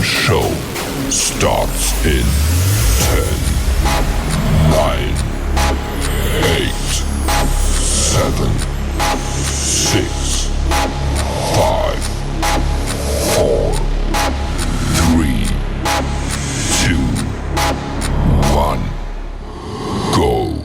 show starts in 10, 9, 8, 7, 6, 5, 4, 3, 2, 1, go.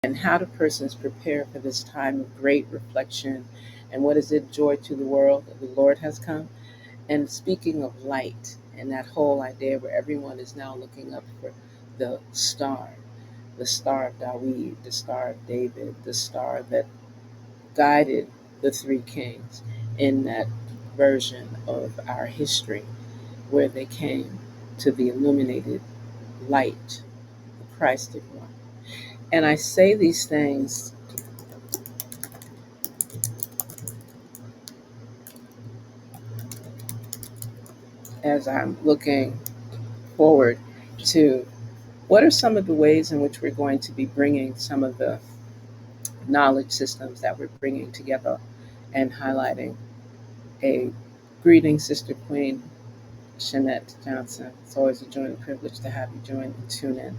And how do persons prepare for this time of great reflection? And what is it, joy to the world that the Lord has come? And speaking of light and that whole idea where everyone is now looking up for the star of David, the star of David, the star that guided the three kings in that version of our history where they came to the illuminated light, the Christed one. And I say these things as I'm looking forward to what are some of the ways in which we're going to be bringing some of the knowledge systems that we're bringing together and highlighting. A greeting, Sister Queen Shanette Johnson. It's always a joy and privilege to have you join and tune in.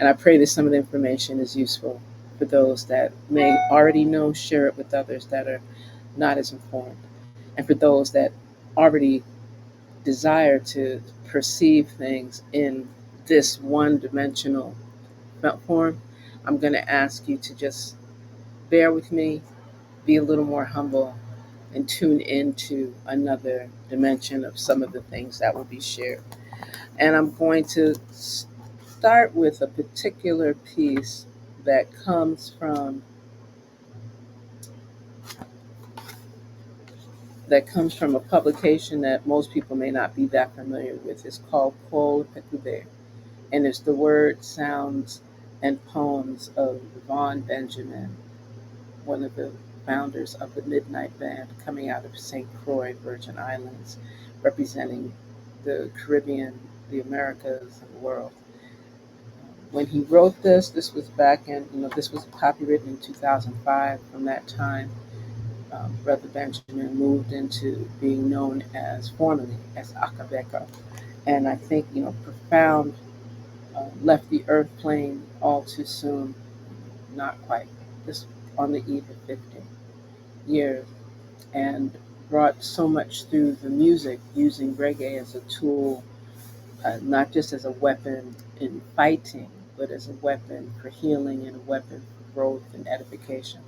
And I pray that some of the information is useful for those that may already know, share it with others that are not as informed. And for those that already desire to perceive things in this one dimensional form, I'm going to ask you to just bear with me, be a little more humble, and tune into another dimension of some of the things that will be shared. And I'm going to start with a particular piece that comes from a publication that most people may not be that familiar with. It's called Paul Pecouvet, and it's the words, sounds, and poems of Yvonne Benjamin, one of the founders of the Midnight Band, coming out of St. Croix, Virgin Islands, representing the Caribbean, the Americas, and the world. When he wrote this was back in, this was copywritten in 2005. From that time, Brother Benjamin moved into being known as formally as Akabeka. And I think, profound, left the earth plane all too soon, not quite, just on the eve of 50 years, and brought so much through the music, using reggae as a tool, not just as a weapon in fighting, but as a weapon for healing and a weapon for growth and edification.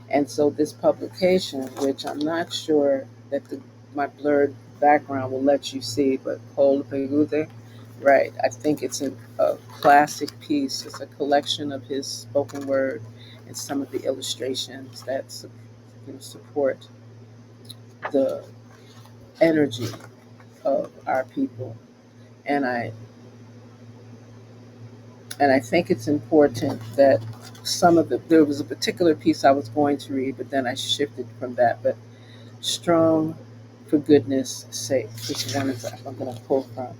And so this publication, which I'm not sure that my blurred background will let you see, but Paul Pegude, right? I think it's a classic piece. It's a collection of his spoken word and some of the illustrations that support the energy of our people. And I think it's important that there was a particular piece I was going to read, but then I shifted from that. But strong for goodness sake, which one is that I'm going to pull from.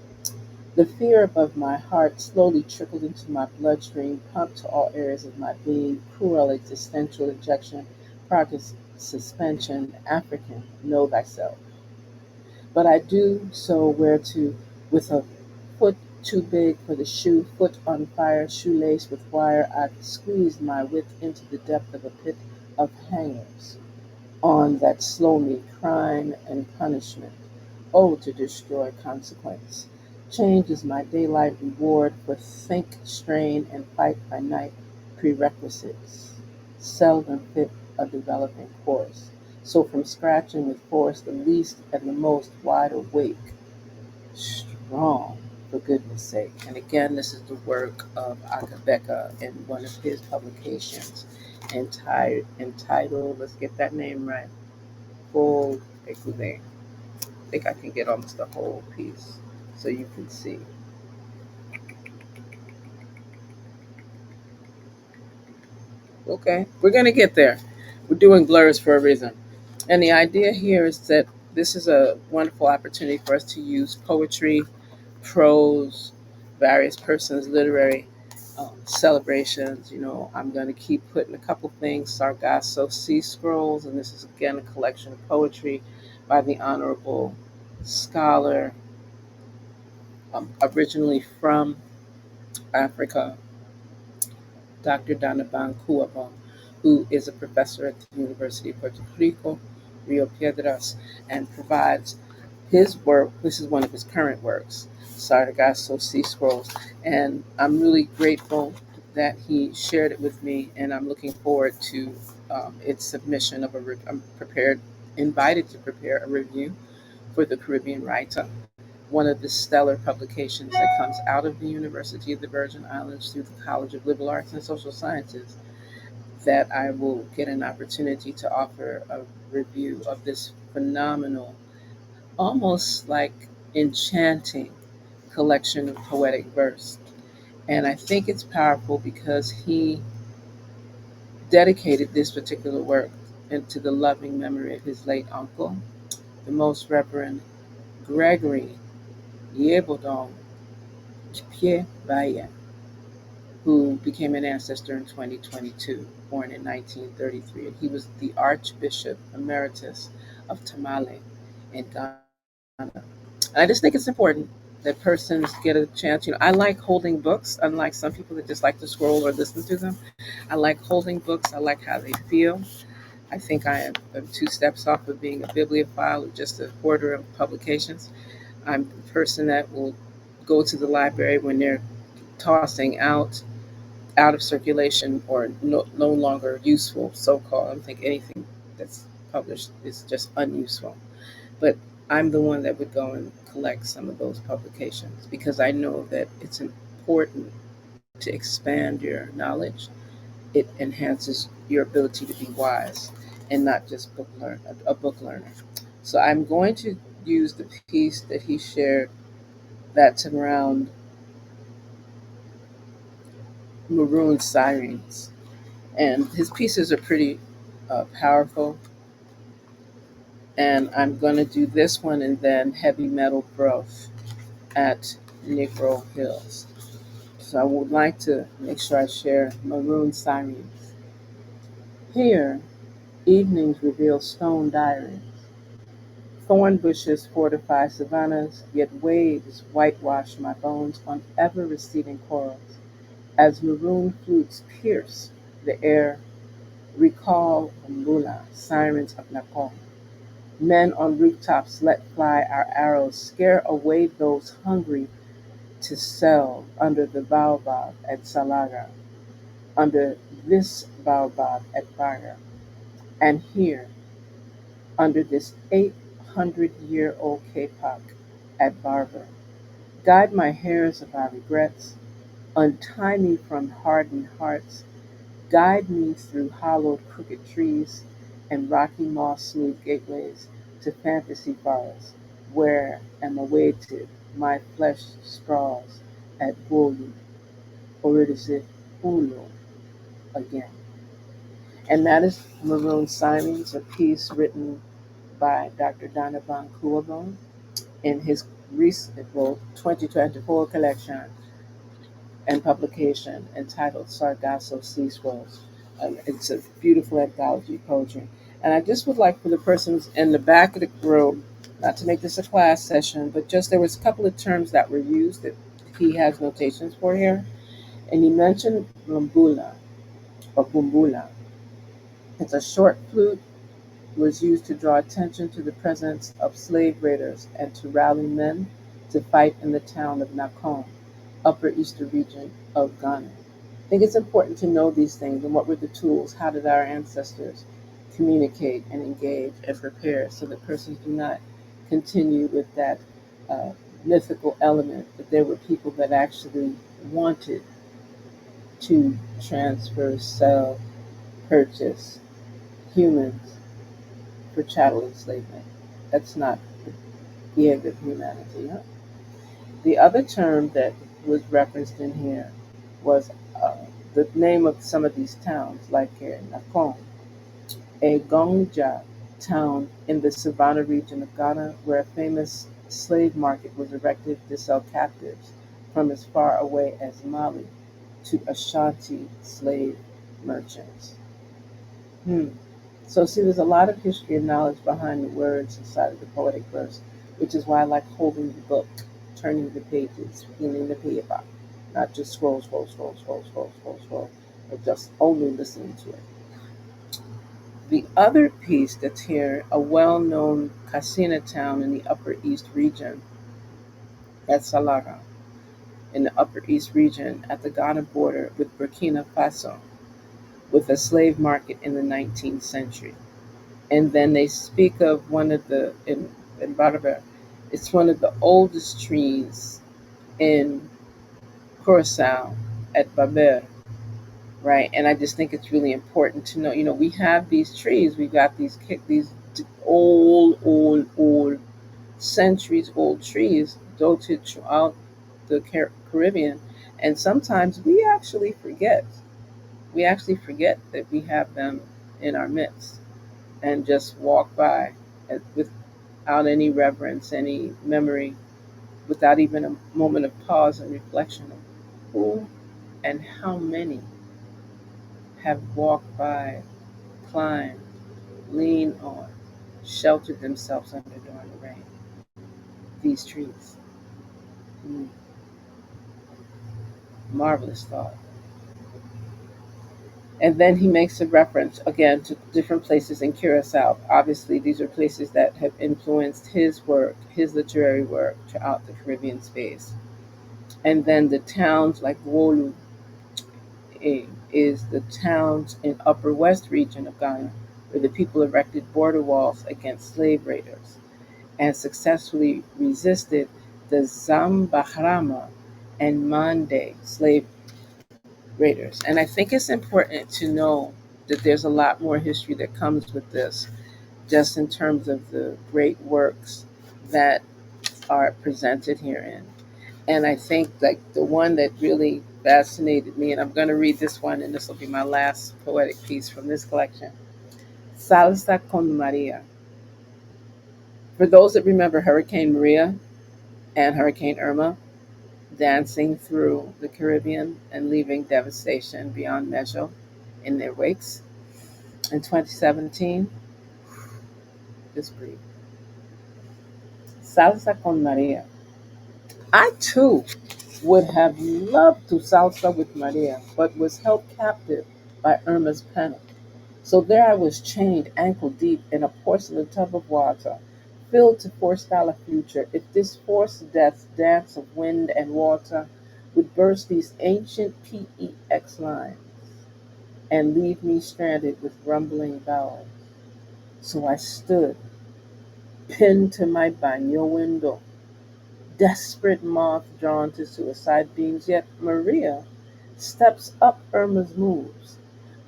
The fear above my heart slowly trickled into my bloodstream, pumped to all areas of my being, cruel existential injection, progress suspension, African, know thyself. But I do so where to, with a foot too big for the shoe, foot on fire, shoelace with wire, I squeezed my width into the depth of a pit of hangers on that slow me crime and punishment. Oh, to destroy consequence. Change is my daylight reward for think, strain, and fight by night prerequisites. Seldom fit a developing course. So from scratch and with force, the least and the most wide awake, strong, for goodness sake. And again, this is the work of Akabeka in one of his publications entitled, let's get that name right, Full Ekude. I think I can get almost the whole piece so you can see. Okay, we're going to get there. We're doing blurs for a reason. And the idea here is that this is a wonderful opportunity for us to use poetry, prose, various persons' literary celebrations. I'm going to keep putting a couple things, Sargasso Sea Scrolls, and this is again a collection of poetry by the Honorable Scholar, originally from Africa, Dr. Donovan Cuabon, who is a professor at the University of Puerto Rico, Rio Piedras, and provides his work. This is one of his current works, Sargasso Sea Scrolls. And I'm really grateful that he shared it with me, and I'm looking forward to its submission of I'm invited to prepare a review for the Caribbean Writer, one of the stellar publications that comes out of the University of the Virgin Islands through the College of Liberal Arts and Social Sciences, that I will get an opportunity to offer a review of this phenomenal, almost like enchanting collection of poetic verse. And I think it's powerful because he dedicated this particular work into the loving memory of his late uncle, the Most Reverend Gregory Yebodon Pierre Baye, who became an ancestor in 2022, born in 1933. And he was the Archbishop Emeritus of Tamale in Ghana. And I just think it's important that persons get a chance. I like holding books, unlike some people that just like to scroll or listen to them. I like holding books. I like how they feel. I think I am two steps off of being a bibliophile or just a hoarder of publications. I'm the person that will go to the library when they're tossing out of circulation or no longer useful, so called. I don't think anything that's published is just unuseful. But I'm the one that would go and collect some of those publications because I know that it's important to expand your knowledge. It enhances your ability to be wise and not just a book learner. So I'm going to use the piece that he shared that's around maroon sirens. And his pieces are pretty powerful. And I'm going to do this one and then Heavy Metal Growth at Negro Hills. So I would like to make sure I share Maroon Sirens. Here, evenings reveal stone diaries, Thorn bushes fortify savannas, yet waves whitewash my bones on ever receding corals. As maroon flutes pierce the air, recall Umbula, sirens of Nakon. Men on rooftops let fly our arrows, scare away those hungry to sell under the baobab at Salaga, under this baobab at Baga, and here, under this 800-year-old kapok at Barber. Guide my hairs of our regrets, untie me from hardened hearts, guide me through hollowed crooked trees and rocky moss smooth gateways to fantasy forests, where am awaited my flesh sprawls at Bolu, or it is it Ulu again. And that is Maroon Sirens, a piece written by Dr. Donovan Kuabon in his recent, well, 2024 collection and publication entitled Sargasso Sea Scrolls. It's a beautiful anthology of poetry. And I just would like for the persons in the back of the room, not to make this a class session, but just there was a couple of terms that were used that he has notations for here. And he mentioned lumbula or bumbula. It's a short flute, was used to draw attention to the presence of slave raiders and to rally men to fight in the town of Nakom, Upper Eastern region of Ghana. I think it's important to know these things and what were the tools, how did our ancestors communicate and engage and prepare so that persons do not continue with that uh, mythical element that there were people that actually wanted to transfer, sell, purchase humans for chattel enslavement. That's not the end of humanity. Huh? The other term that was referenced in here was the name of some of these towns, like Nakom, a Gonja town in the Savannah region of Ghana, where a famous slave market was erected to sell captives from as far away as Mali to Ashanti slave merchants. Hmm. So, see, there's a lot of history and knowledge behind the words inside of the poetic verse, which is why I like holding the book, turning the pages, feeling the paper, not just scroll, scroll, scroll, scroll, scroll, scroll, scroll, but just only listening to it. The other piece that's here, a well known Kassina town in the Upper East region, that's Salaga, in the Upper East region at the Ghana border with Burkina Faso, with a slave market in the 19th century. And then they speak of one of in Barber, it's one of the oldest trees in Curacao at Baber, right? And I just think it's really important to know, we have these trees, we've got these old, centuries old trees dotted throughout the Caribbean. And sometimes we actually forget that we have them in our midst and just walk by without any reverence, any memory, without even a moment of pause and reflection of who and how many have walked by, climbed, leaned on, sheltered themselves under during the rain. These trees. Mm, marvelous thought. And then he makes a reference again to different places in Curacao. Obviously, these are places that have influenced his work, his literary work throughout the Caribbean space. And then the towns like Wolu is the towns in Upper West region of Ghana, where the people erected border walls against slave raiders and successfully resisted the Zambahrama and Mande slave raiders. And I think it's important to know that there's a lot more history that comes with this, just in terms of the great works that are presented herein. And I think like the one that really fascinated me, and I'm going to read this one, and this will be my last poetic piece from this collection. Salsa con Maria. For those that remember Hurricane Maria and Hurricane Irma dancing through the Caribbean and leaving devastation beyond measure in their wakes in 2017, just breathe. Salsa con Maria. I too would have loved to salsa with Maria, but was held captive by Irma's pen. So there I was chained ankle deep in a porcelain tub of water, filled to forestall a future. If this forced death's dance of wind and water would burst these ancient PEX lines and leave me stranded with rumbling bells. So I stood, pinned to my baño window, desperate moth drawn to suicide beams, yet Maria steps up Irma's moves,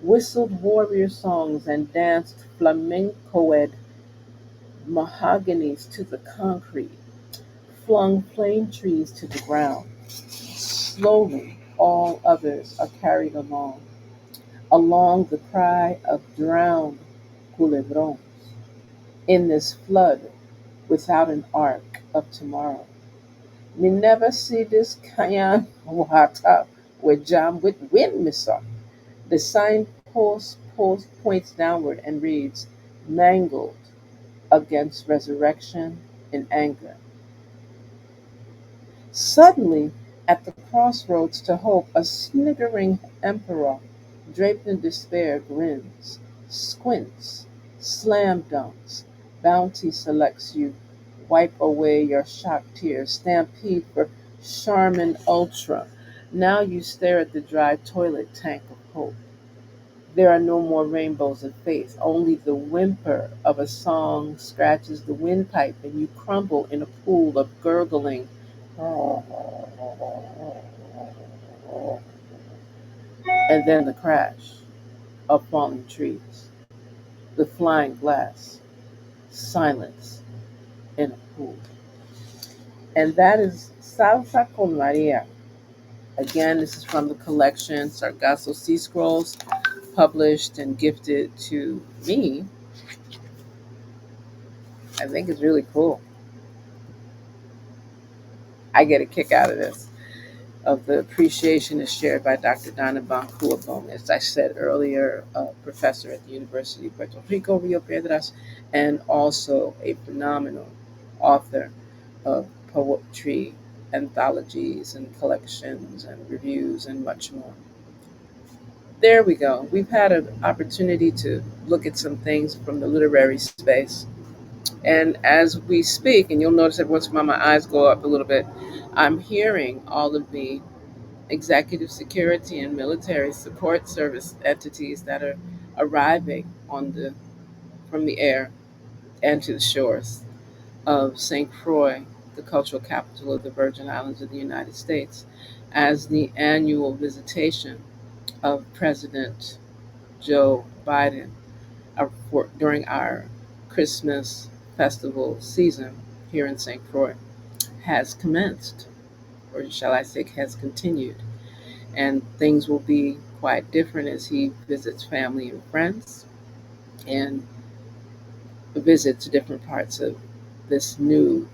whistled warrior songs, and danced flamencoed mahoganies to the concrete, flung plane trees to the ground. Slowly, all others are carried along the cry of drowned culebrons, in this flood without an arc of tomorrow. Me never see this kind water with jam with wind, mister. The signpost points downward and reads, mangled against resurrection in anger. Suddenly, at the crossroads to hope, a sniggering emperor, draped in despair, grins, squints, slam dunks, bounty selects you, wipe away your shock tears, stampede for Charmin Ultra. Now you stare at the dry toilet tank of hope. There are no more rainbows of faith. Only the whimper of a song scratches the windpipe, and you crumble in a pool of gurgling. And then the crash of falling trees, the flying glass, silence in a pool. And that is Salsa con Maria. Again, this is from the collection Sargasso Sea Scrolls, published and gifted to me. I think it's really cool. I get a kick out of this. Of the appreciation is shared by Dr. Donna Bancua, as I said earlier, a professor at the University of Puerto Rico, Rio Piedras, and also a phenomenal author of poetry, anthologies, and collections, and reviews, and much more. There we go. We've had an opportunity to look at some things from the literary space. And as we speak, and you'll notice that once my eyes go up a little bit, I'm hearing all of the executive security and military support service entities that are arriving from the air and to the shores of St. Croix, the cultural capital of the Virgin Islands of the United States, as the annual visitation of President Joe Biden during our Christmas festival season here in St. Croix has commenced, or shall I say, has continued. And things will be quite different as he visits family and friends and visits different parts of this new,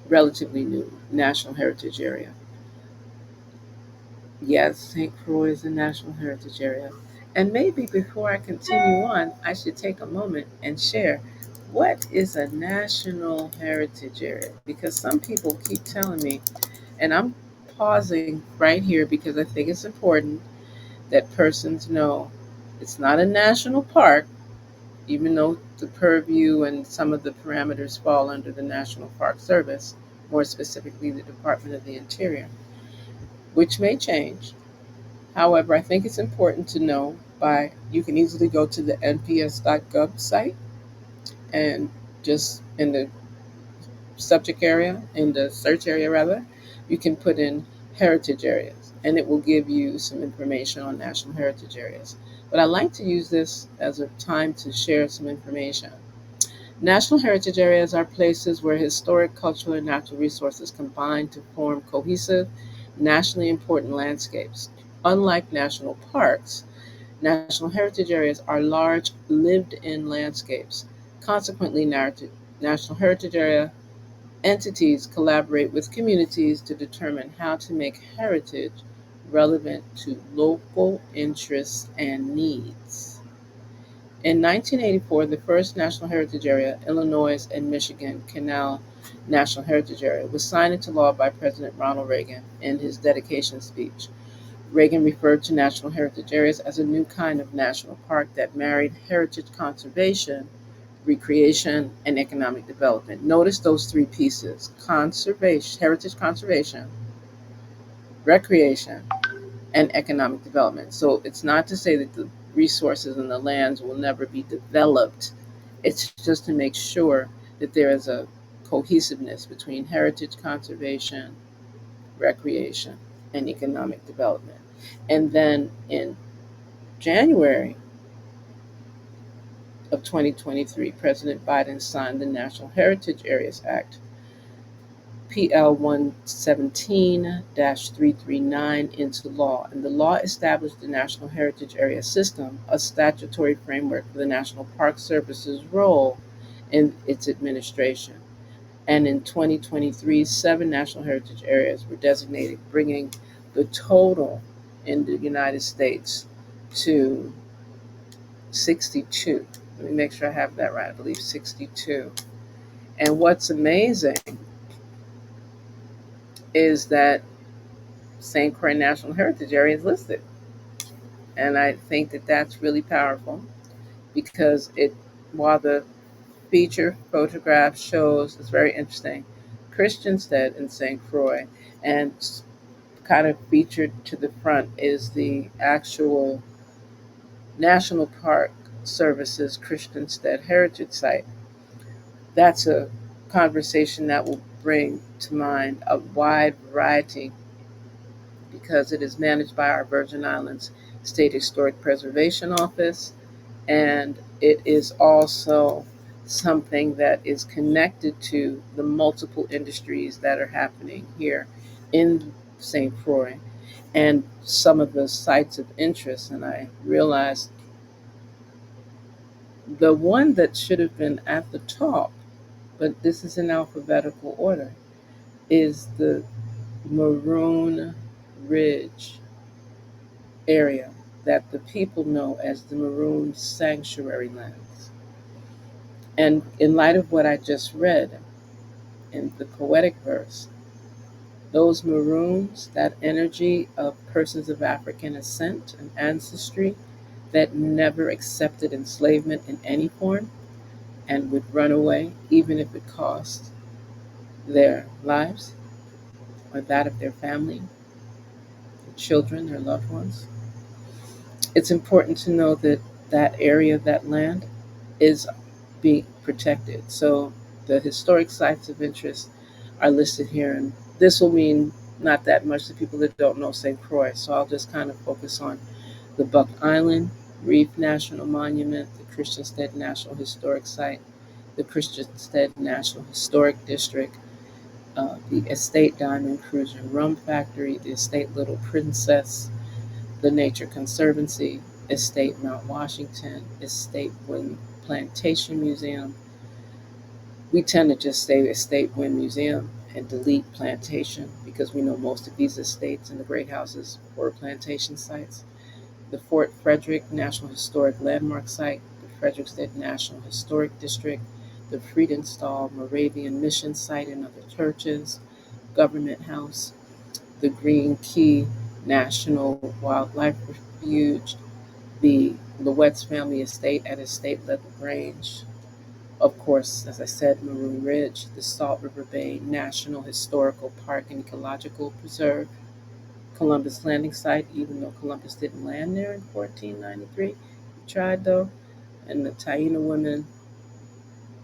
relatively new National Heritage Area. Yes, St. Croix is a National Heritage Area. And maybe before I continue on, I should take a moment and share what is a National Heritage Area? Because some people keep telling me, and I'm pausing right here because I think it's important that persons know it's not a national park, even though the purview and some of the parameters fall under the National Park Service, more specifically the Department of the Interior, which may change. However, I think it's important to know by you can easily go to the nps.gov site and just in the subject area, in the search area rather, you can put in heritage areas and it will give you some information on national heritage areas. But I like to use this as a time to share some information. National heritage areas are places where historic, cultural, and natural resources combine to form cohesive, nationally important landscapes. Unlike national parks, national heritage areas are large, lived in landscapes. Consequently, national heritage area entities collaborate with communities to determine how to make heritage relevant to local interests and needs. In 1984, the first National Heritage Area, Illinois and Michigan Canal National Heritage Area was signed into law by President Ronald Reagan in his dedication speech. Reagan referred to national heritage areas as a new kind of national park that married heritage conservation, recreation, and economic development. Notice those three pieces: conservation, heritage conservation, recreation, and economic development. So it's not to say that the resources and the lands will never be developed. It's just to make sure that there is a cohesiveness between heritage conservation, recreation, and economic development. And then in January of 2023, President Biden signed the National Heritage Areas Act, PL 117 339, into law. And the law established the National Heritage Area System, a statutory framework for the National Park Service's role in its administration. And in 2023, 7 National Heritage Areas were designated, bringing the total in the United States to 62. Let me make sure I have that right. I believe 62. And what's amazing is that St. Croix National Heritage Area is listed. And I think that that's really powerful because while the feature photograph shows, it's very interesting, Christiansted in St. Croix, and kind of featured to the front is the actual National Park Service's Christiansted Heritage Site. That's a conversation that will bring to mind a wide variety because it is managed by our Virgin Islands State Historic Preservation Office, and it is also something that is connected to the multiple industries that are happening here in St. Croix and some of the sites of interest. And I realized the one that should have been at the top, but this is in alphabetical order, is the Maroon Ridge area that the people know as the Maroon Sanctuary Lands. And in light of what I just read in the poetic verse, those Maroons, that energy of persons of African ascent and ancestry that never accepted enslavement in any form and would run away even if it cost their lives or that of their family, their children, their loved ones. It's important to know that that area, that land, is being protected. So the historic sites of interest are listed here, and this will mean not that much to people that don't know St. Croix. So I'll just kind of focus on the Buck Island Reef National Monument, the Christiansted National Historic Site, the Christiansted National Historic District, the Estate Diamond Cruiser Rum Factory, the Estate Little Princess, the Nature Conservancy, Estate Mount Washington, Estate Wind Plantation Museum. We tend to just say Estate Wind Museum and delete plantation because we know most of these estates and the great houses were plantation sites. The Fort Frederick National Historic Landmark Site, the Frederiksted National Historic District, the Friedenthal Moravian Mission Site and other churches, Government House, the Green Key National Wildlife Refuge, the Lewetts Family Estate at Estate Leather Grange, of course, as I said, Maroon Ridge, the Salt River Bay National Historical Park and Ecological Preserve, Columbus Landing Site, even though Columbus didn't land there in 1493. He tried though, and the Taino women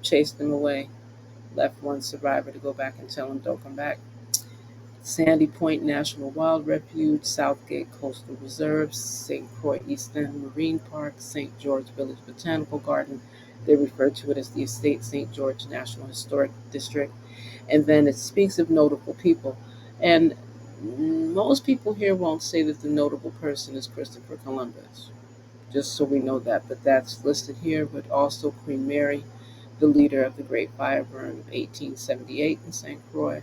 chased them away, left one survivor to go back and tell him, don't come back. Sandy Point National Wild Refuge, Southgate Coastal Reserve, St. Croix East End Marine Park, St. George Village Botanical Garden. They refer to it as the Estate St. George National Historic District. And then it speaks of notable people. And most people here won't say that the notable person is Christopher Columbus, just so we know that. But that's listed here, but also Queen Mary, the leader of the Great Fire Burn of 1878 in St. Croix,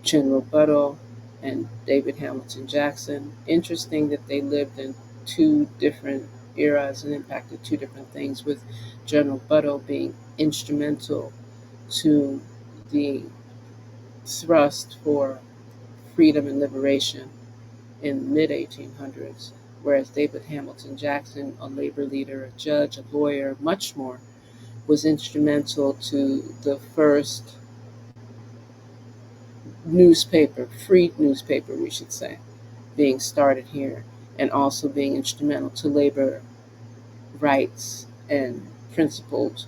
General Butto, and David Hamilton Jackson. Interesting that they lived in two different eras and impacted two different things, with General Butto being instrumental to the thrust for freedom and liberation in the mid 1800s, whereas David Hamilton Jackson, a labor leader, a judge, a lawyer, much more, was instrumental to the first newspaper, free newspaper, we should say, being started here, and also being instrumental to labor rights and principled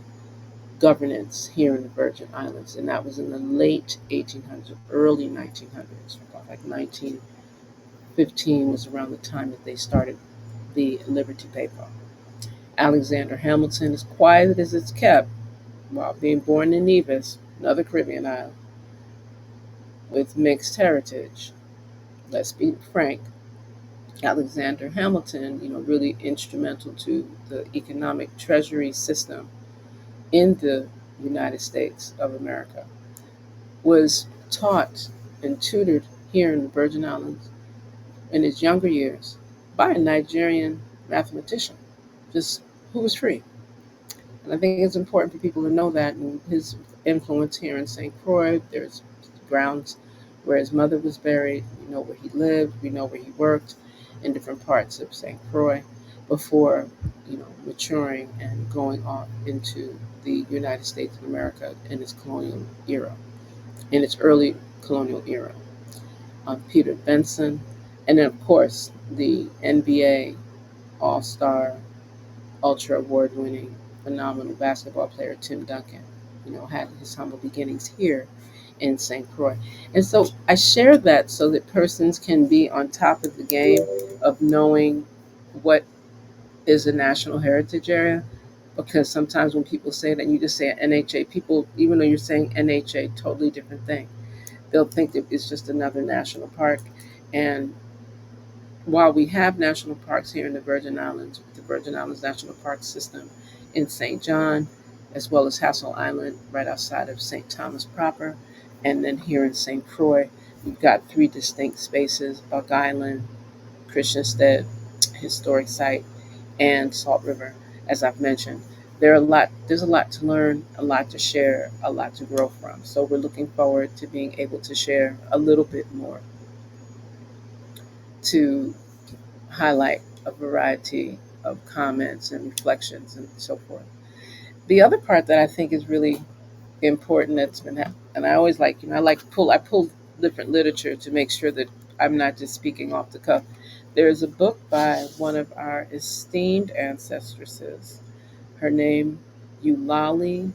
governance here in the Virgin Islands. And that was in the late 1800s, early 1900s, like 1915 was around the time that they started the Liberty Paper. Alexander Hamilton, as quiet as it's kept, while being born in Nevis, another Caribbean island with mixed heritage. Let's be frank, Alexander Hamilton, really instrumental to the economic treasury system in the United States of America, was taught and tutored here in the Virgin Islands in his younger years by a Nigerian mathematician, just who was free. And I think it's important for people to know that. And his influence here in St. Croix, there's grounds where his mother was buried. We know where he lived. We know where he worked in different parts of St. Croix before, maturing and going off into the United States of America in its colonial era, in its early colonial era. Peter Benson, and then of course the NBA All-Star Ultra award winning phenomenal basketball player Tim Duncan, had his humble beginnings here in St. Croix. And so I share that so that persons can be on top of the game of knowing what is a national heritage area. Because sometimes when people say that, you just say NHA, people, even though you're saying NHA, totally different thing. They'll think that it's just another national park. And while we have national parks here in the Virgin Islands, the Virgin Islands National Park System in St. John, as well as Hassel Island right outside of St. Thomas proper, and then here in St. Croix, we've got three distinct spaces: Buck Island, Christiansted Historic Site, and Salt River. As I've mentioned, there's a lot to learn, a lot to share, a lot to grow from. So we're looking forward to being able to share a little bit more to highlight a variety of comments and reflections and so forth. The other part that I think is really important that's been and I always like, I pull different literature to make sure that I'm not just speaking off the cuff. There's a book by one of our esteemed ancestresses. Her name, Eulalie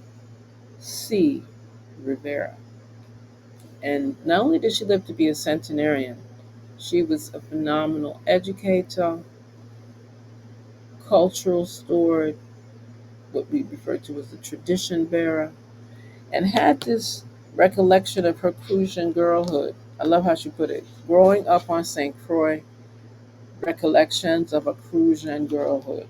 C. Rivera. And not only did she live to be a centenarian, she was a phenomenal educator, cultural steward, what we refer to as the tradition bearer, and had this recollection of her Crucian girlhood. I love how she put it. Growing up on St. Croix, recollections of a Crucian girlhood.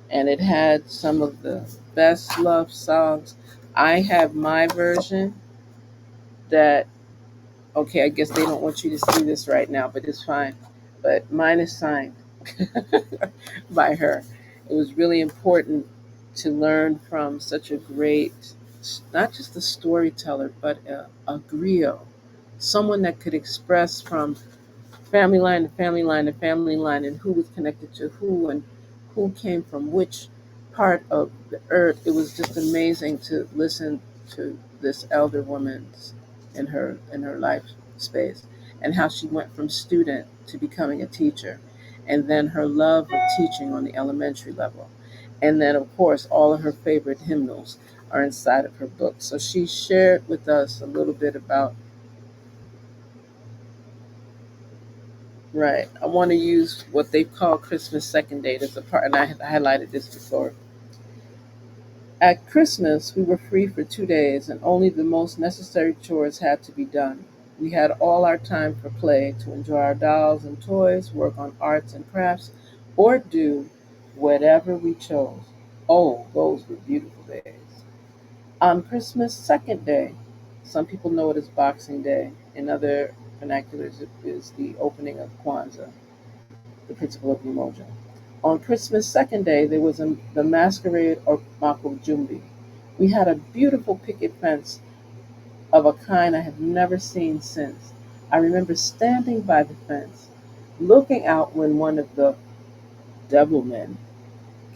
And it had some of the best love songs. I have my version that, okay, I guess they don't want you to see this right now, but it's fine. But mine is signed by her. It was really important to learn from such a great, not just a storyteller, but a griot, someone that could express from family line to family line to family line, and who was connected to who, and who came from which part of the earth. It was just amazing to listen to this elder woman's in her life space, and how she went from student to becoming a teacher, and then her love of teaching on the elementary level, and then of course all of her favorite hymnals are inside of her book. So she shared with us a little bit about. Right. I want to use what they call Christmas second date as a part, and I had highlighted this before. At Christmas, we were free for 2 days, and only the most necessary chores had to be done. We had all our time for play, to enjoy our dolls and toys, work on arts and crafts, or do whatever we chose. Oh, those were beautiful days. On Christmas second day, some people know it as Boxing Day. In other vernaculars, it is the opening of Kwanzaa, the principle of Umoja. On Christmas second day, there was the masquerade or Mako Jumbi. We had a beautiful picket fence of a kind I have never seen since. I remember standing by the fence, looking out when one of the devilmen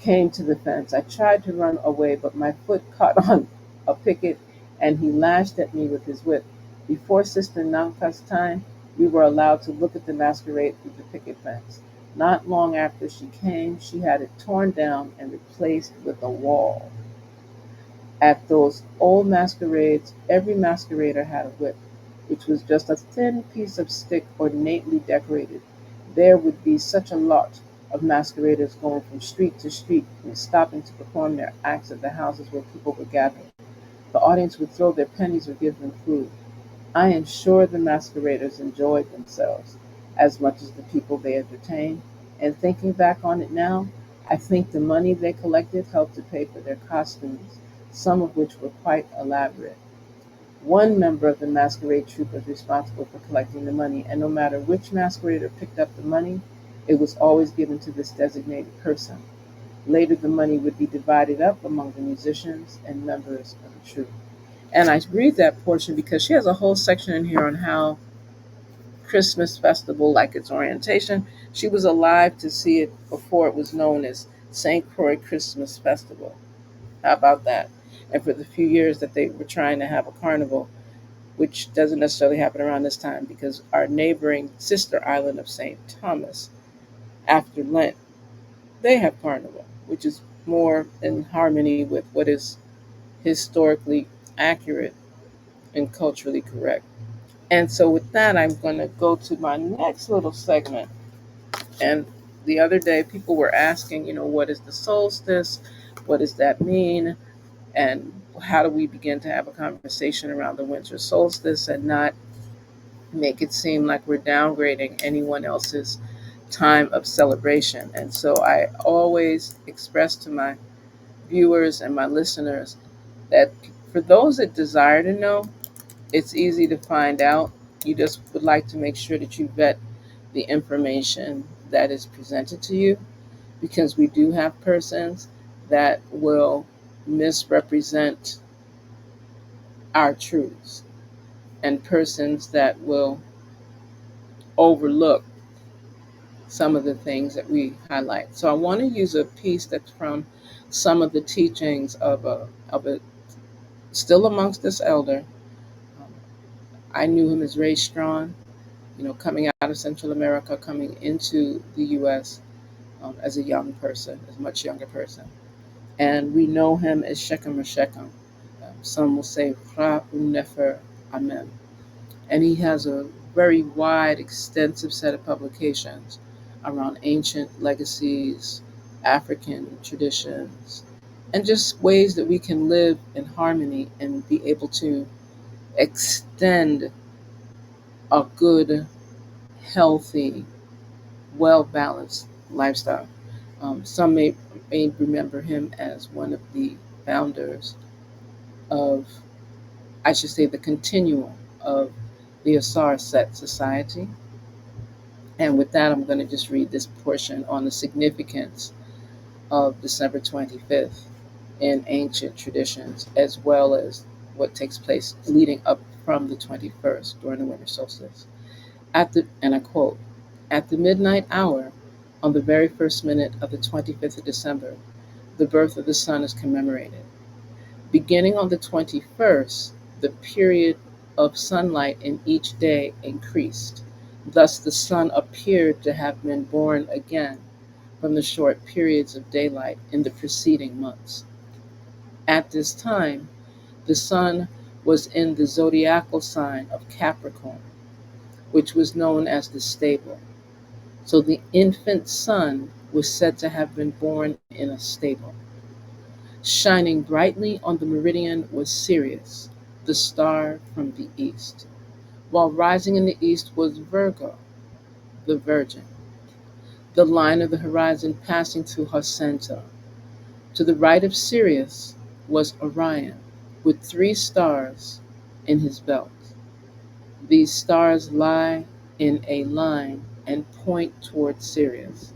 came to the fence. I tried to run away, but my foot caught on a picket and he lashed at me with his whip. Before Sister Nanka's time, we were allowed to look at the masquerade through the picket fence. Not long after she came, she had it torn down and replaced with a wall. At those old masquerades, every masquerader had a whip, which was just a thin piece of stick ornately decorated. There would be such a lot of masqueraders going from street to street and stopping to perform their acts at the houses where people were gathering. The audience would throw their pennies or give them food. I am sure the masqueraders enjoyed themselves as much as the people they entertained, and thinking back on it now, I think the money they collected helped to pay for their costumes, some of which were quite elaborate. One member of the masquerade troupe was responsible for collecting the money, and no matter which masquerader picked up the money, it was always given to this designated person. Later, the money would be divided up among the musicians and members of the troupe. And I read that portion because she has a whole section in here on how Christmas festival, like its orientation, she was alive to see it before it was known as St. Croix Christmas Festival. How about that? And for the few years that they were trying to have a carnival, which doesn't necessarily happen around this time because our neighboring sister island of St. Thomas, after Lent, they have carnival, which is more in harmony with what is historically accurate and culturally correct. And so, with that, I'm going to go to my next little segment. And the other day, people were asking, what is the solstice? What does that mean? And how do we begin to have a conversation around the winter solstice and not make it seem like we're downgrading anyone else's time of celebration? And so, I always express to my viewers and my listeners that for those that desire to know, it's easy to find out. You just would like to make sure that you vet the information that is presented to you because we do have persons that will misrepresent our truths and persons that will overlook some of the things that we highlight. So I want to use a piece that's from some of the teachings of a still amongst this elder. Um, I knew him as Ray Strawn, coming out of Central America, coming into the U.S. As a young person, as a much younger person. And we know him as Shechem or Shechem. Some will say Ra Nefer Amen. And he has a very wide, extensive set of publications around ancient legacies, African traditions, and just ways that we can live in harmony and be able to extend a good, healthy, well balanced lifestyle. Some may remember him as one of the founders of, I should say, the continuum of the Asar Set Society. And with that, I'm going to just read this portion on the significance of December 25th in ancient traditions, as well as what takes place leading up from the 21st during the winter solstice. And I quote, at the midnight hour, on the very first minute of the 25th of December, the birth of the sun is commemorated. Beginning on the 21st, the period of sunlight in each day increased. Thus, the sun appeared to have been born again from the short periods of daylight in the preceding months. At this time, the sun was in the zodiacal sign of Capricorn, which was known as the stable. So the infant sun was said to have been born in a stable. Shining brightly on the meridian was Sirius, the star from the east, while rising in the east was Virgo, the Virgin, the line of the horizon passing through her center. To the right of Sirius was Orion, with three stars in his belt. These stars lie in a line and point toward Sirius,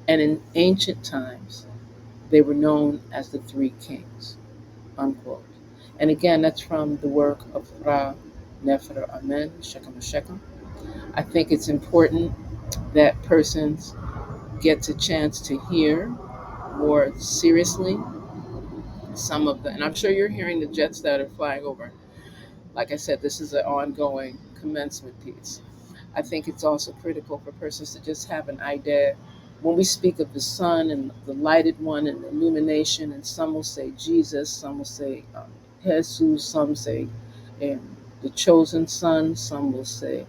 and in ancient times they were known as the Three Kings. Unquote. And again, that's from the work of Ra Nefer Amen, Shechem Shechem. I think it's important that persons get a chance to hear more seriously some of the, and I'm sure you're hearing the jets that are flying over. Like I said, this is an ongoing commencement piece. I think it's also critical for persons to just have an idea. When we speak of the sun and the lighted one and illumination, and some will say Jesus, some will say Jesus, some say the chosen son, some will say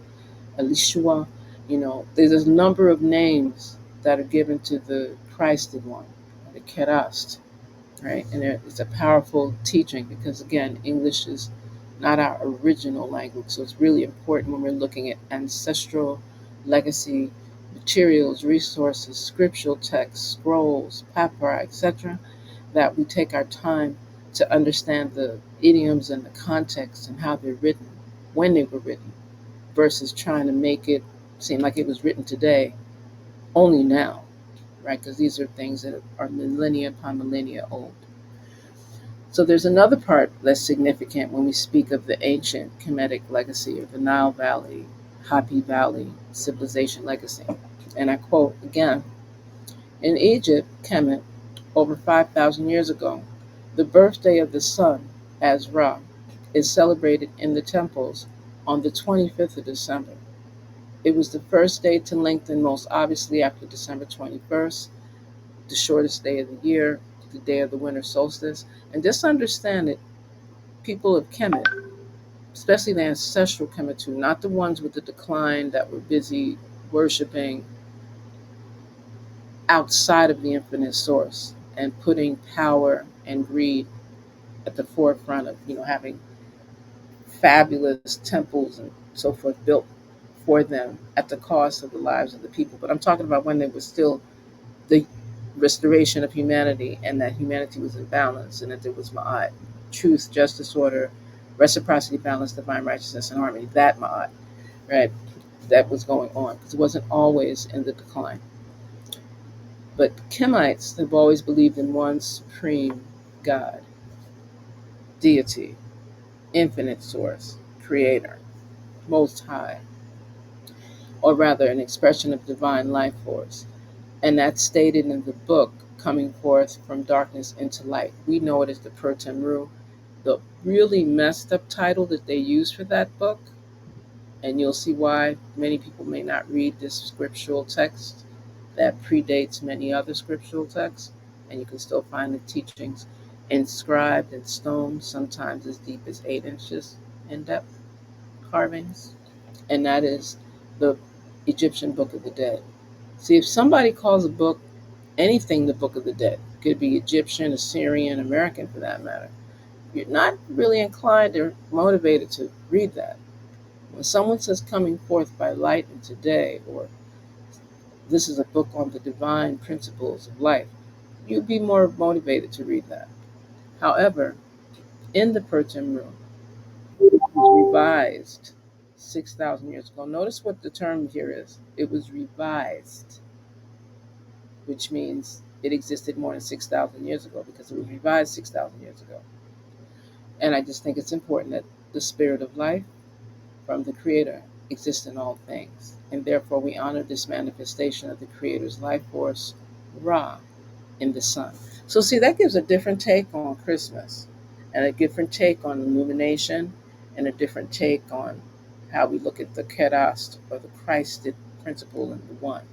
Elishua. There's a number of names that are given to the Christed one, the Kerast, right? And it's a powerful teaching because, again, English is not our original language. So it's really important when we're looking at ancestral legacy materials, resources, scriptural texts, scrolls, papyri, etc., that we take our time to understand the idioms and the context and how they're written, when they were written, versus trying to make it seem like it was written today, only now, right? Because these are things that are millennia upon millennia old. So there's another part that's significant when we speak of the ancient Kemetic legacy or the Nile Valley, Happy Valley civilization legacy. And I quote again, in Egypt, Kemet, over 5,000 years ago, the birthday of the sun, as Ra, is celebrated in the temples on the 25th of December. It was the first day to lengthen most obviously after December 21st, the shortest day of the year, the day of the winter solstice. And just understand that people of Kemet, especially the ancestral Kemetu, not the ones with the decline that were busy worshiping outside of the infinite source and putting power and greed at the forefront of, having fabulous temples and so forth built for them at the cost of the lives of the people. But I'm talking about when they were still the restoration of humanity and that humanity was in balance and that there was Ma'at, truth, justice, order, reciprocity, balance, divine righteousness, and harmony. That Ma'at, right? That was going on because it wasn't always in the decline. But Kemites have always believed in one supreme God, deity, infinite source, creator, most high, or rather an expression of divine life force. And that's stated in the book, Coming Forth from Darkness into Light. We know it as the Per Temru. The really messed up title that they use for that book, and you'll see why many people may not read this scriptural text that predates many other scriptural texts, and you can still find the teachings inscribed in stone, sometimes as deep as 8 inches in depth carvings, and that is the Egyptian Book of the Dead. See, if somebody calls a book anything the Book of the Dead, could be Egyptian, Assyrian, American for that matter, you're not really inclined or motivated to read that. When someone says coming forth by light in today, or this is a book on the divine principles of life, you'd be more motivated to read that. However, in the Pertim room, it was revised 6,000 years ago. Notice what the term here is. It was revised, which means it existed more than 6,000 years ago because it was revised 6,000 years ago. And I just think it's important that the spirit of life from the Creator exists in all things. And therefore, we honor this manifestation of the Creator's life force, Ra, in the sun. So, see, that gives a different take on Christmas and a different take on illumination and a different take on how we look at the Kerast or the Christed principle in the one.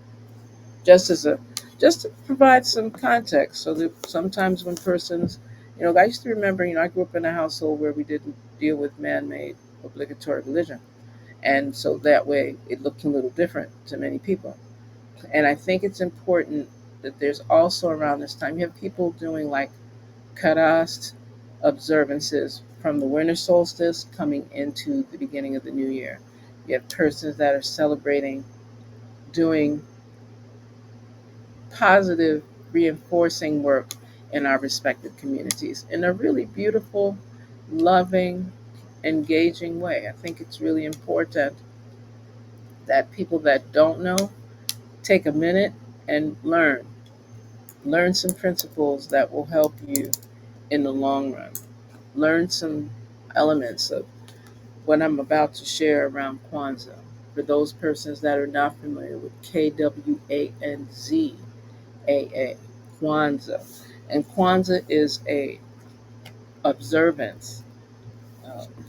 Just as a just to provide some context so that sometimes when persons, I used to remember, I grew up in a household where we didn't deal with man-made obligatory religion. And so that way it looked a little different to many people. And I think it's important that there's also around this time, you have people doing like Karast observances from the winter solstice coming into the beginning of the new year. You have persons that are celebrating doing positive reinforcing work in our respective communities in a really beautiful, loving, engaging way. I think it's really important that people that don't know take a minute and learn some principles that will help you in the long run. Learn some elements of what I'm about to share around Kwanzaa. For those persons that are not familiar with KWANZAA, Kwanzaa. And Kwanzaa is a observance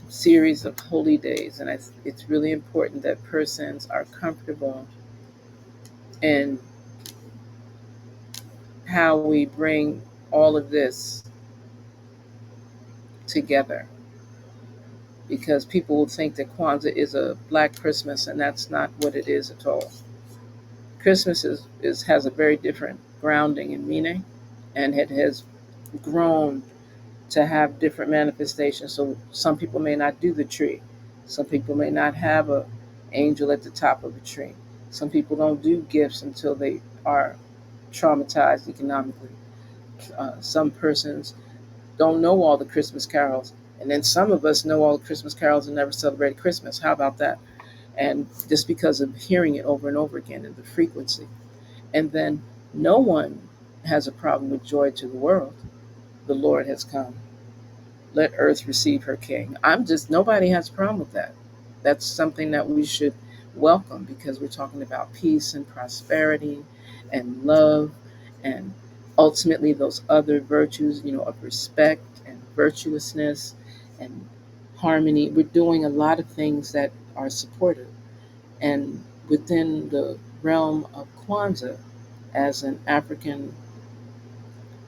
series of holy days, and it's really important that persons are comfortable in how we bring all of this together, because people will think that Kwanzaa is a black Christmas, and that's not what it is at all. Christmas has a very different grounding and meaning, and it has grown to have different manifestations. So some people may not do the tree. Some people may not have a angel at the top of a tree. Some people don't do gifts until they are traumatized economically. Some persons don't know all the Christmas carols. And then some of us know all the Christmas carols and never celebrated Christmas. How about that? And just because of hearing it over and over again and the frequency. And then no one has a problem with joy to the world. The Lord has come. Let earth receive her king. Nobody has a problem with that. That's something that we should welcome, because we're talking about peace and prosperity and love, and ultimately those other virtues, of respect and virtuousness and harmony. We're doing a lot of things that are supportive. And within the realm of Kwanzaa, as an African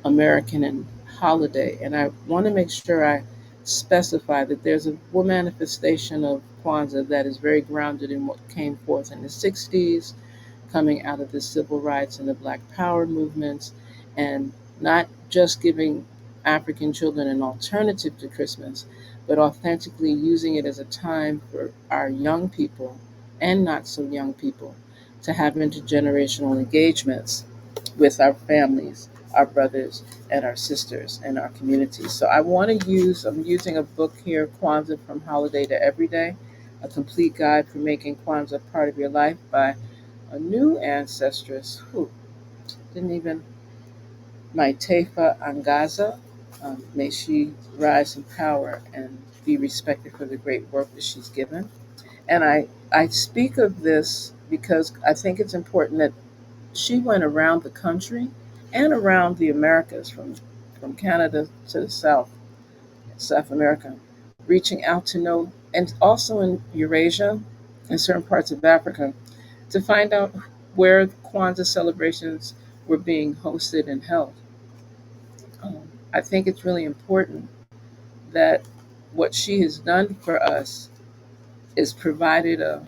American and holiday. And I want to make sure I specify that there's a manifestation of Kwanzaa that is very grounded in what came forth in the 60s, coming out of the civil rights and the Black Power movements, and not just giving African children an alternative to Christmas, but authentically using it as a time for our young people and not so young people to have intergenerational engagements with our families, our brothers, and our sisters and our communities. So I'm using a book here, Kwanzaa from Holiday to Everyday, a complete guide for making Kwanzaa part of your life by a new ancestress who didn't even, my Tefa Angaza. May she rise in power and be respected for the great work that she's given. And I speak of this because I think it's important that she went around the country and around the Americas, from Canada to the South America, reaching out to know, and also in Eurasia and certain parts of Africa, to find out where Kwanzaa celebrations were being hosted and held. I think it's really important that what she has done for us is provided a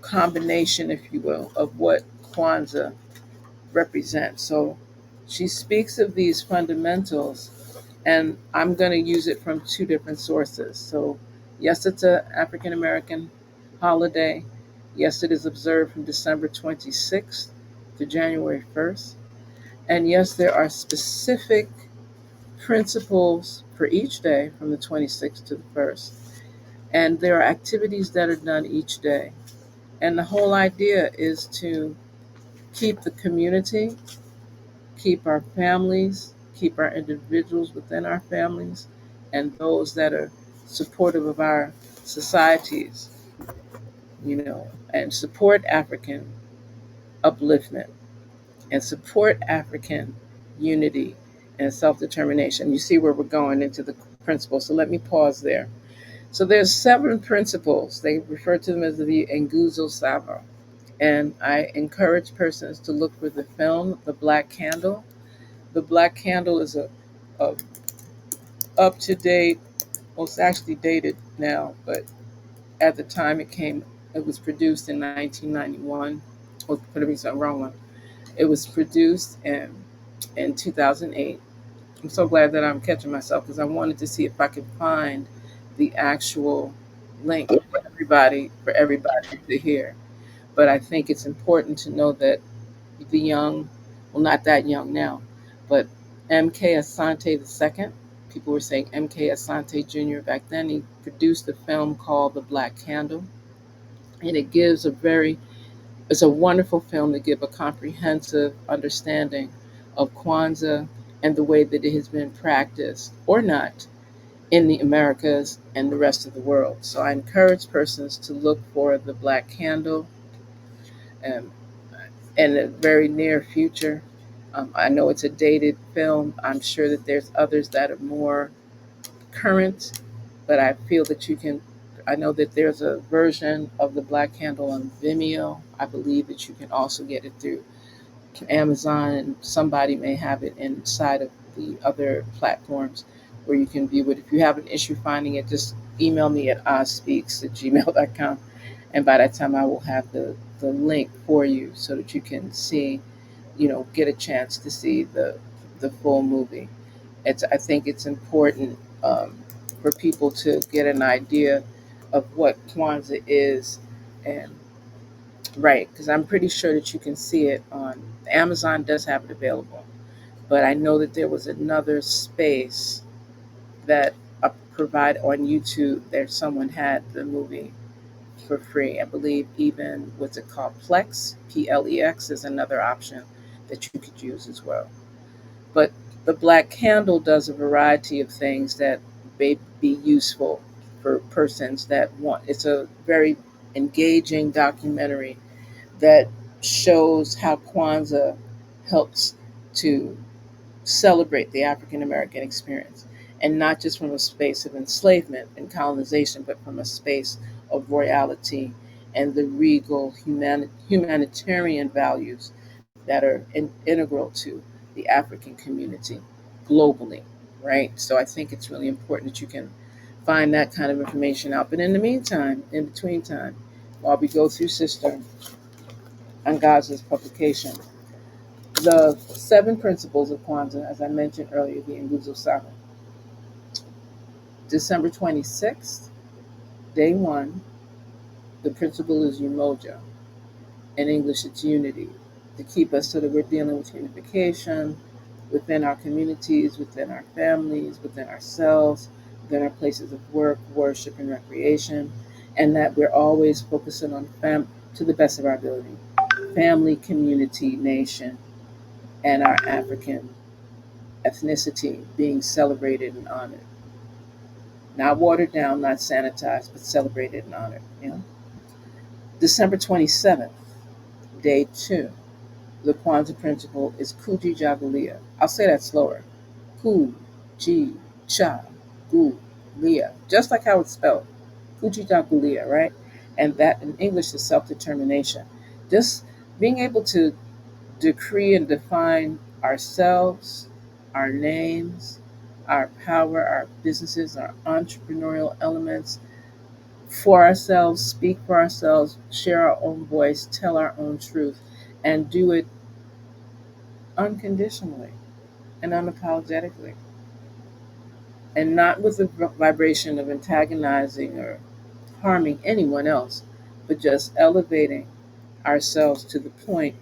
combination, if you will, of what Kwanzaa represents. So she speaks of these fundamentals, and I'm going to use it from two different sources. So, yes, it's an African American holiday. Yes, it is observed from December 26th to January 1st. And yes, there are specific principles for each day from the 26th to the 1st. And there are activities that are done each day. And the whole idea is to keep the community, keep our families, keep our individuals within our families, and those that are supportive of our societies, and support African upliftment and support African unity and self-determination. You see where we're going into the principles. So let me pause there. So there's 7 principles. They refer to them as the Nguzo Saba. And I encourage persons to look for the film, The Black Candle. The Black Candle is a up to date, well, it's actually dated now, but at the time it was produced in 1991. Oh, put me some wrong one. It was produced in 2008. I'm so glad that I'm catching myself, because I wanted to see if I could find the actual link for everybody to hear. But I think it's important to know that the young, well, not that young now, but M.K. Asante II, people were saying M.K. Asante Jr. back then, he produced a film called The Black Candle. And it's a wonderful film to give a comprehensive understanding of Kwanzaa and the way that it has been practiced or not in the Americas and the rest of the world. So I encourage persons to look for the Black Candle um, in the very near future. I know it's a dated film. I'm sure that there's others that are more current, but I feel that you can. I know that there's a version of the Black Candle on Vimeo. I believe that you can also get it through Amazon, and somebody may have it inside of the other platforms where you can view it. If you have an issue finding it, just email me at ozspeaks@gmail.com, and by that time I will have the link for you so that you can see, get a chance to see the full movie. I think it's important for people to get an idea of what Kwanzaa is, and right, because I'm pretty sure that you can see it on Amazon. Does have it available, but I know that there was another space that provide on YouTube. There, someone had the movie for free. I believe even what's it called, Plex, Plex is another option that you could use as well. But the Black Candle does a variety of things that may be useful for persons that want. It's a very engaging documentary that shows how Kwanzaa helps to celebrate the African American experience, and not just from a space of enslavement and colonization, but from a space of royalty and the regal humanitarian values that are integral to the African community globally, right? So I think it's really important that you can find that kind of information out. But in the meantime, in between time, while we go through Sister Angaza's publication, the seven principles of Kwanzaa, as I mentioned earlier, the Nguzo Saba. December 26th, day one, the principle is Umoja. In English, it's unity, to keep us so that we're dealing with unification within our communities, within our families, within ourselves, within our places of work, worship, and recreation, and that we're always focusing on to the best of our ability, family, community, nation, and our African ethnicity being celebrated and honored. Not watered down, not sanitized, but celebrated and honored. December 27th, day two, the Kwanzaa principle is Kuji Jagulia. I'll say that slower. Ku, Ji, Cha, Gu, Lia. Just like how it's spelled. Kuji Jagulia, right? And that in English is self determination. Just being able to decree and define ourselves, our names, our power, our businesses, our entrepreneurial elements for ourselves, speak for ourselves, share our own voice, tell our own truth, and do it unconditionally and unapologetically, and not with the vibration of antagonizing or harming anyone else, but just elevating ourselves to the point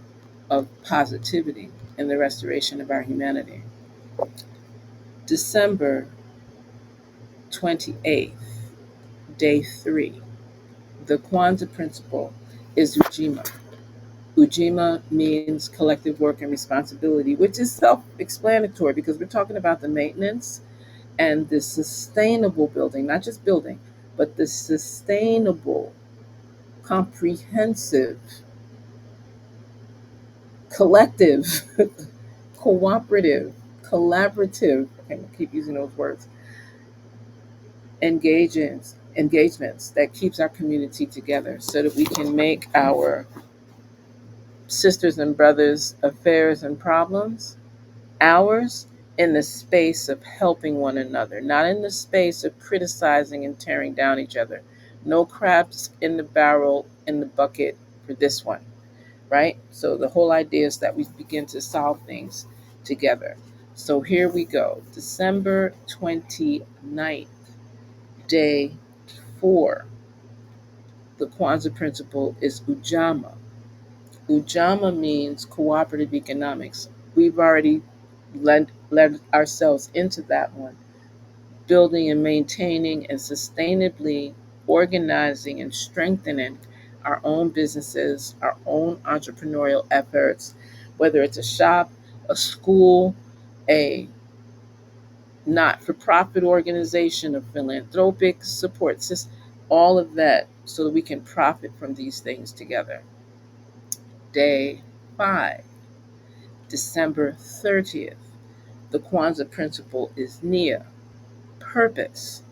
of positivity and the restoration of our humanity. December 28th, day three, the Kwanzaa principle is Ujima. Ujima means collective work and responsibility, which is self explanatory because we're talking about the maintenance and the sustainable building, not just building, but the sustainable, comprehensive, collective, cooperative, collaborative, I can keep using those words, engagements that keeps our community together so that we can make our sisters and brothers affairs and problems ours in the space of helping one another, not in the space of criticizing and tearing down each other. No crabs in the barrel in the bucket for this one, right? So the whole idea is that we begin to solve things together. So here we go. December 29th, day four. The Kwanzaa principle is Ujama. Ujama means cooperative economics. We've already led ourselves into that one, building and maintaining and sustainably organizing and strengthening our own businesses, our own entrepreneurial efforts, whether it's a shop, a school, a not for profit organization, a philanthropic support system, all of that, so that we can profit from these things together. Day 5, December 30th. The Kwanzaa principle is Nia, purpose.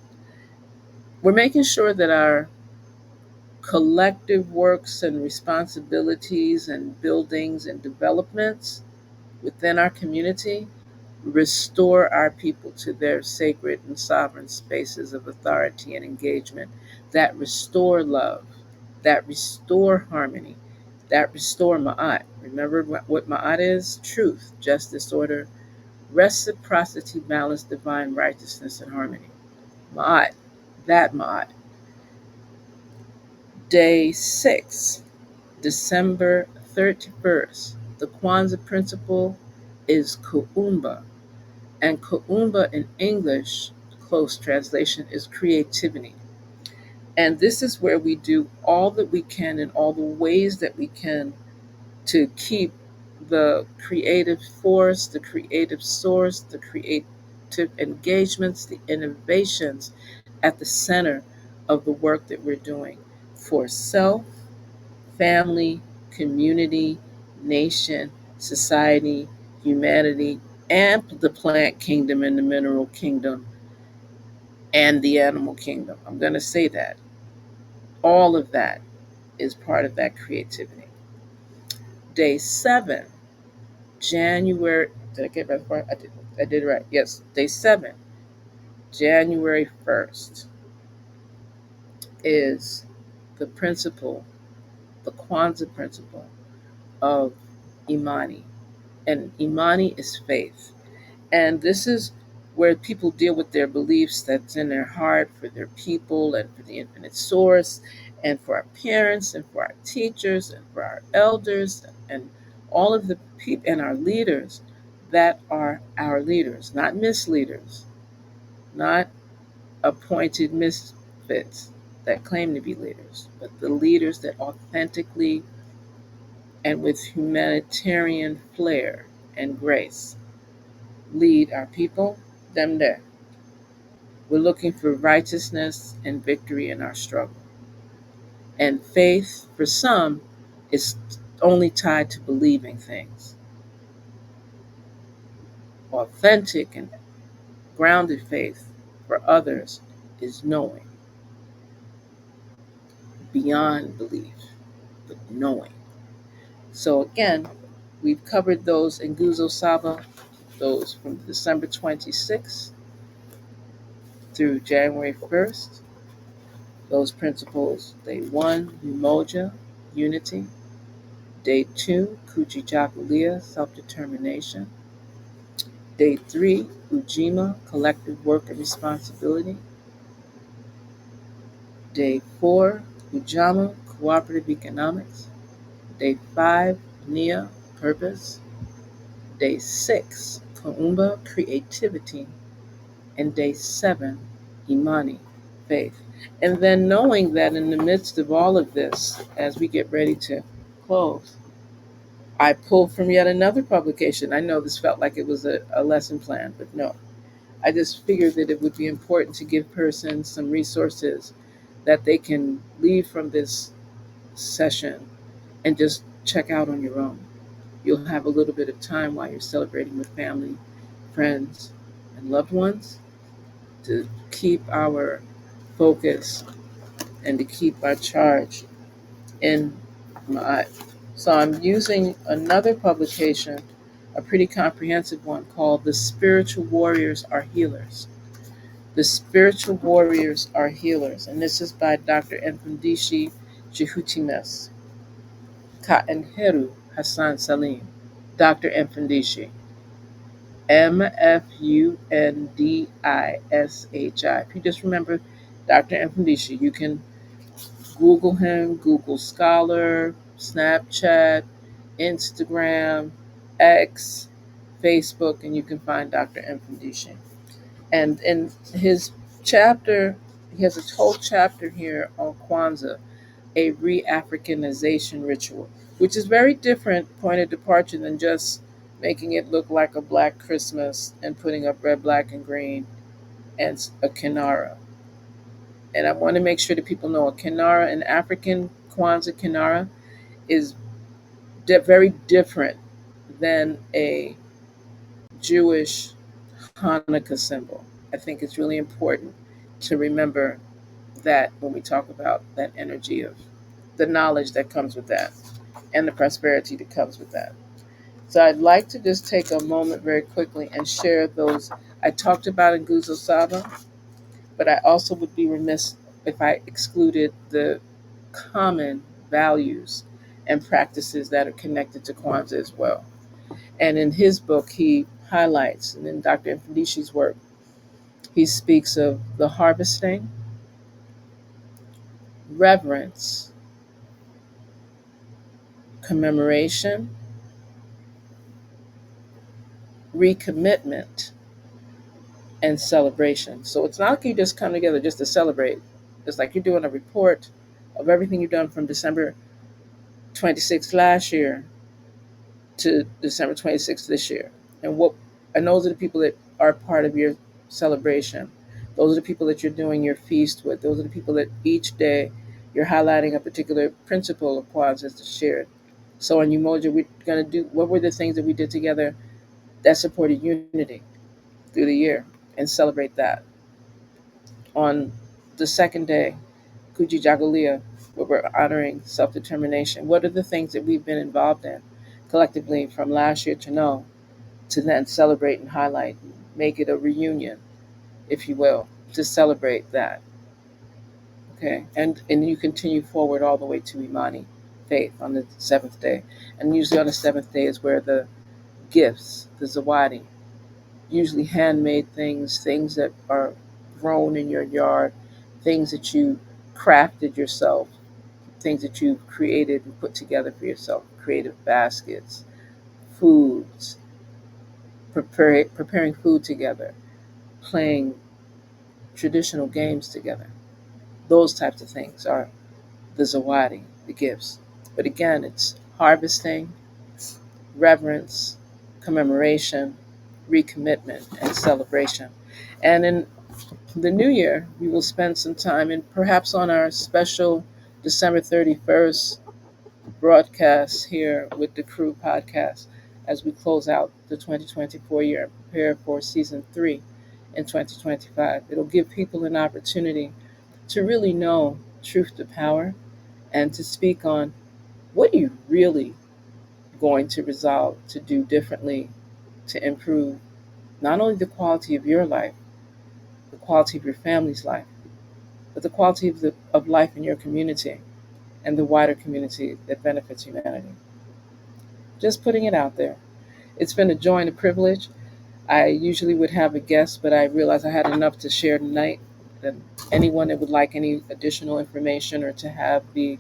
We're making sure that our collective works and responsibilities and buildings and developments within our community restore our people to their sacred and sovereign spaces of authority and engagement that restore love, that restore harmony, that restore ma'at. Remember what ma'at is? Truth, justice, order, reciprocity, balance, divine righteousness, and harmony. Ma'at, that ma'at. Day 6, December 31st. The Kwanzaa principle is Kuumba. And Kuumba in English, close translation, is creativity. And this is where we do all that we can in all the ways that we can to keep the creative force, the creative source, the creative engagements, the innovations at the center of the work that we're doing for self, family, community, nation, society, humanity, and the plant kingdom and the mineral kingdom and the animal kingdom. I'm going to say that. All of that is part of that creativity. Day 7, January. Did I get that far? I did it right. Yes. Day 7, January 1st, is the principle, the Kwanzaa principle of Imani. And Imani is faith. And this is where people deal with their beliefs that's in their heart for their people and for the infinite source and for our parents and for our teachers and for our elders and all of the people and our leaders that are our leaders, not misleaders, not appointed misfits that claim to be leaders, but the leaders that authentically and with humanitarian flair and grace lead our people, them there. We're looking for righteousness and victory in our struggle. And faith, for some, is only tied to believing things. Authentic and grounded faith for others is knowing beyond belief, but knowing. So again, we've covered those in Guzo Saba, those from December 26th through January 1st. Those principles, day 1, Umoja, unity. Day 2, Kujichagulia, self-determination. Day 3, Ujima, collective work and responsibility. Day 4, Ujama, cooperative economics. Day 5, Nia, purpose. Day 6, Kaumba, creativity. And day 7, Imani, faith. And then knowing that in the midst of all of this, as we get ready to close, I pulled from yet another publication. I know this felt like it was a lesson plan, but no. I just figured that it would be important to give persons some resources that they can leave from this session and just check out on your own. You'll have a little bit of time while you're celebrating with family, friends, and loved ones to keep our focus and to keep our charge in my. So I'm using another publication, a pretty comprehensive one called The Spiritual Warriors Are Healers. The Spiritual Warriors Are Healers. And this is by Dr. Mfundishi Jehutimes Kaenheru Hassan Salim. Dr. Mfundishi. Mfundishi. If you just remember Dr. Mfundishi, you can Google him, Google Scholar, Snapchat, Instagram, X, Facebook, and you can find Dr. Mfundishi. And in his chapter, he has a whole chapter here on Kwanzaa, a re-Africanization ritual, which is very different point of departure than just making it look like a black Christmas and putting up red, black, and green and a kinara. And I want to make sure that people know a kinara, an African Kwanzaa kinara, is very different than a Jewish Hanukkah symbol. I think it's really important to remember that when we talk about that energy of the knowledge that comes with that and the prosperity that comes with that. So I'd like to just take a moment very quickly and share those. I talked about in Guzo Saba, but I also would be remiss if I excluded the common values and practices that are connected to Kwanzaa as well. And in his book, he highlights, and in Dr. Mfundishi's work, he speaks of the harvesting, reverence, commemoration, recommitment, and celebration. So it's not like you just come together just to celebrate. It's like you're doing a report of everything you've done from December 26th last year to December 26th this year. And those are the people that are part of your celebration. Those are the people that you're doing your feast with. Those are the people that each day you're highlighting a particular principle of Kwanzaa that's shared. So on Umoja, we're going to do what were the things that we did together that supported unity through the year and celebrate that. On the second day, Kuji Jagalia, where we're honoring self determination, what are the things that we've been involved in collectively from last year to now to then celebrate and highlight, make it a reunion, if you will, to celebrate that. Okay. And you continue forward all the way to Imani faith on the seventh day. And usually on the seventh day is where the gifts, the Zawadi, usually handmade things, things that are grown in your yard, things that you crafted yourself, things that you've created and put together for yourself, creative baskets, foods, preparing food together, playing traditional games together. Those types of things are the Zawadi, the gifts. But again, it's harvesting, reverence, commemoration, recommitment, and celebration. And in the new year, we will spend some time, and perhaps on our special December 31st broadcast here with the Crew podcast as we close out the 2024 year and prepare for season 3 in 2025. It'll give people an opportunity to really know truth to power and to speak on what are you really going to resolve to do differently to improve not only the quality of your life, the quality of your family's life, but the quality of life in your community and the wider community that benefits humanity. Just putting it out there. It's been a joy and a privilege. I usually would have a guest, but I realized I had enough to share tonight. That anyone that would like any additional information or to have the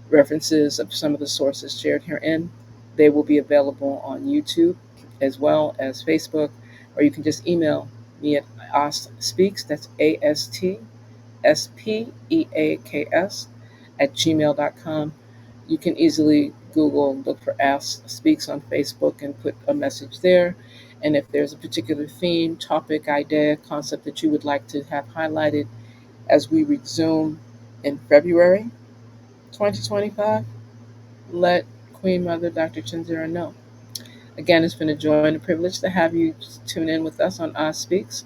references of some of the sources shared herein, they will be available on YouTube as well as Facebook, or you can just email me at astspeaks, that's ASTSPEAKS at gmail.com. You can easily Google, look for Ask Speaks on Facebook and put a message there. And if there's a particular theme, topic, idea, concept that you would like to have highlighted as we resume in February 2025, let Queen Mother Dr. Chinzira know. Again, it's been a joy and a privilege to have you tune in with us on Oz Speaks.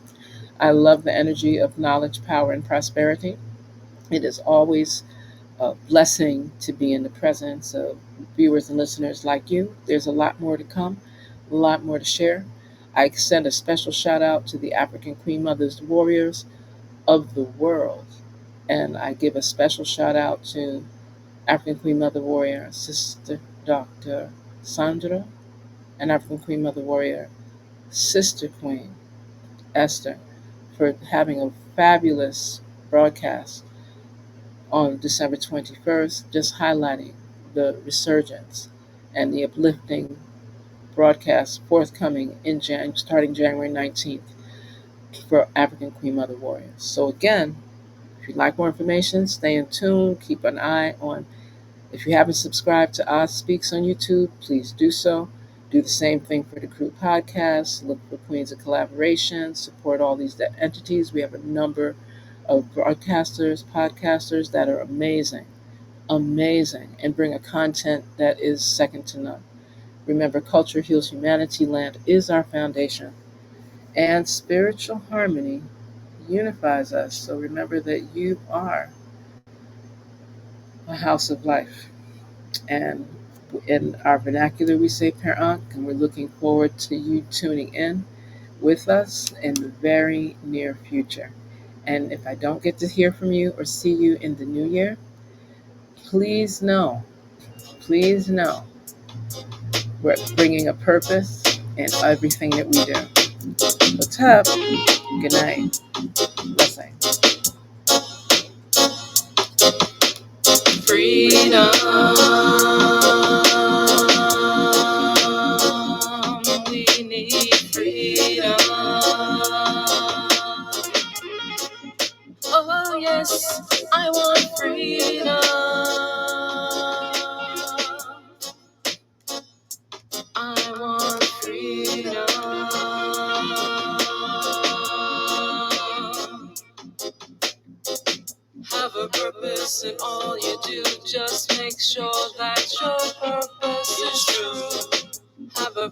I love the energy of knowledge, power, and prosperity. It is always a blessing to be in the presence of viewers and listeners like you. There's a lot more to come, a lot more to share. I extend a special shout out to the African Queen Mothers Warriors of the world. And I give a special shout out to African Queen Mother Warrior, Sister Dr. Sandra, and African Queen Mother Warrior, Sister Queen Esther, for having a fabulous broadcast on December 21st, just highlighting the resurgence and the uplifting broadcast forthcoming starting January 19th for African Queen Mother Warriors. So again, if you'd like more information, stay in tune, keep an eye on. If you haven't subscribed to Oz Speaks on YouTube, please do so. Do the same thing for the Crew podcast. Look for Queens of Collaboration. Support all these entities. We have a number of broadcasters, podcasters that are amazing, amazing, and bring a content that is second to none. Remember, culture heals humanity. Land is our foundation. And spiritual harmony unifies us. So remember that you are a house of life. And in our vernacular, we say Per'Ankh, and we're looking forward to you tuning in with us in the very near future. And if I don't get to hear from you or see you in the new year, please know, we're bringing a purpose in everything that we do. What's up? Good night. Blessing. Freedom. We need freedom. Oh, yes, I want freedom. I want freedom. Have a purpose in all you do. Just make sure that your purpose is true. Have a